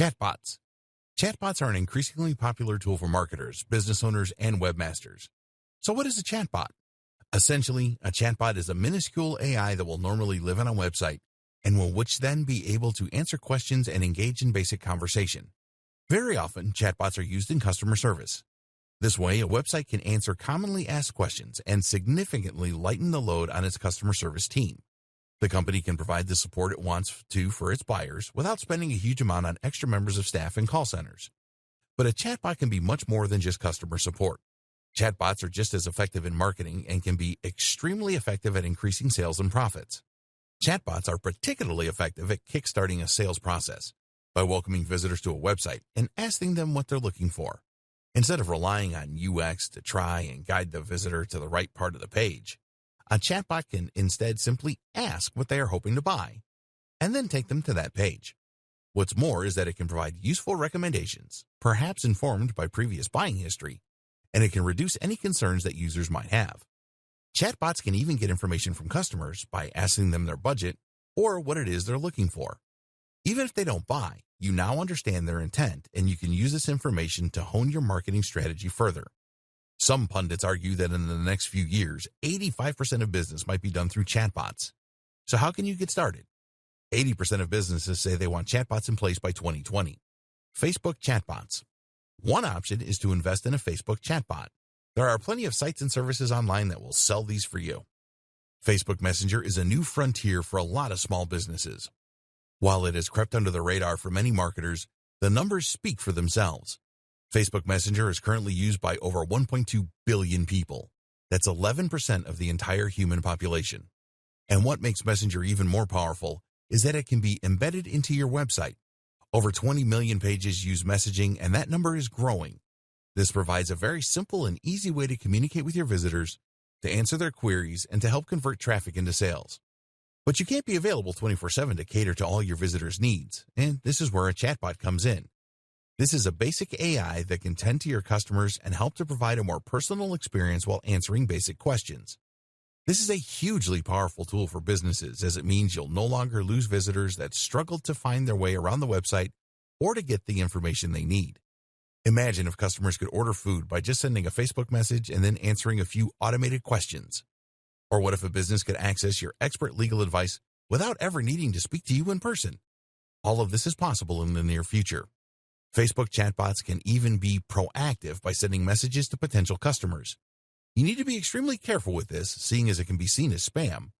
Chatbots. Chatbots are an increasingly popular tool for marketers, business owners, and webmasters. So what is a chatbot? Essentially, a chatbot is a minuscule AI that will normally live on a website and will which then be able to answer questions and engage in basic conversation. Very often, chatbots are used in customer service. This way, a website can answer commonly asked questions and significantly lighten the load on its customer service team. The company can provide the support it wants to for its buyers without spending a huge amount on extra members of staff and call centers. But a chatbot can be much more than just customer support. Chatbots are just as effective in marketing and can be extremely effective at increasing sales and profits. Chatbots are particularly effective at kickstarting a sales process by welcoming visitors to a website and asking them what they're looking for. Instead of relying on UX to try and guide the visitor to the right part of the page, a chatbot can instead simply ask what they are hoping to buy and then take them to that page. What's more is that it can provide useful recommendations, perhaps informed by previous buying history, and it can reduce any concerns that users might have. Chatbots can even get information from customers by asking them their budget or what it is they're looking for. Even if they don't buy, you now understand their intent, and you can use this information to hone your marketing strategy further. Some pundits argue that in the next few years, 85% of business might be done through chatbots. So how can you get started? 80% of businesses say they want chatbots in place by 2020. Facebook chatbots. One option is to invest in a Facebook chatbot. There are plenty of sites and services online that will sell these for you. Facebook Messenger is a new frontier for a lot of small businesses. While it has crept under the radar for many marketers, the numbers speak for themselves. Facebook Messenger is currently used by over 1.2 billion people. That's 11% of the entire human population. And what makes Messenger even more powerful is that it can be embedded into your website. Over 20 million pages use messaging, and that number is growing. This provides a very simple and easy way to communicate with your visitors, to answer their queries, and to help convert traffic into sales. But you can't be available 24/7 to cater to all your visitors' needs, and this is where a chatbot comes in. This is a basic AI that can tend to your customers and help to provide a more personal experience while answering basic questions. This is a hugely powerful tool for businesses, as it means you'll no longer lose visitors that struggle to find their way around the website or to get the information they need. Imagine if customers could order food by just sending a Facebook message and then answering a few automated questions. Or what if a business could access your expert legal advice without ever needing to speak to you in person? All of this is possible in the near future. Facebook chatbots can even be proactive by sending messages to potential customers. You need to be extremely careful with this, seeing as it can be seen as spam.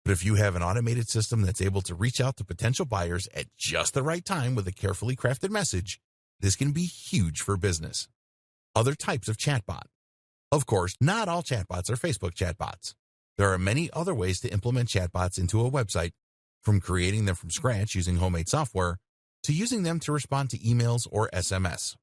But if you have an automated system that's able to reach out to potential buyers at just the right time with a carefully crafted message, this can be huge for business. Other types of chatbot. Of course, not all chatbots are Facebook chatbots. There are many other ways to implement chatbots into a website, from creating them from scratch using homemade software to using them to respond to emails or SMS.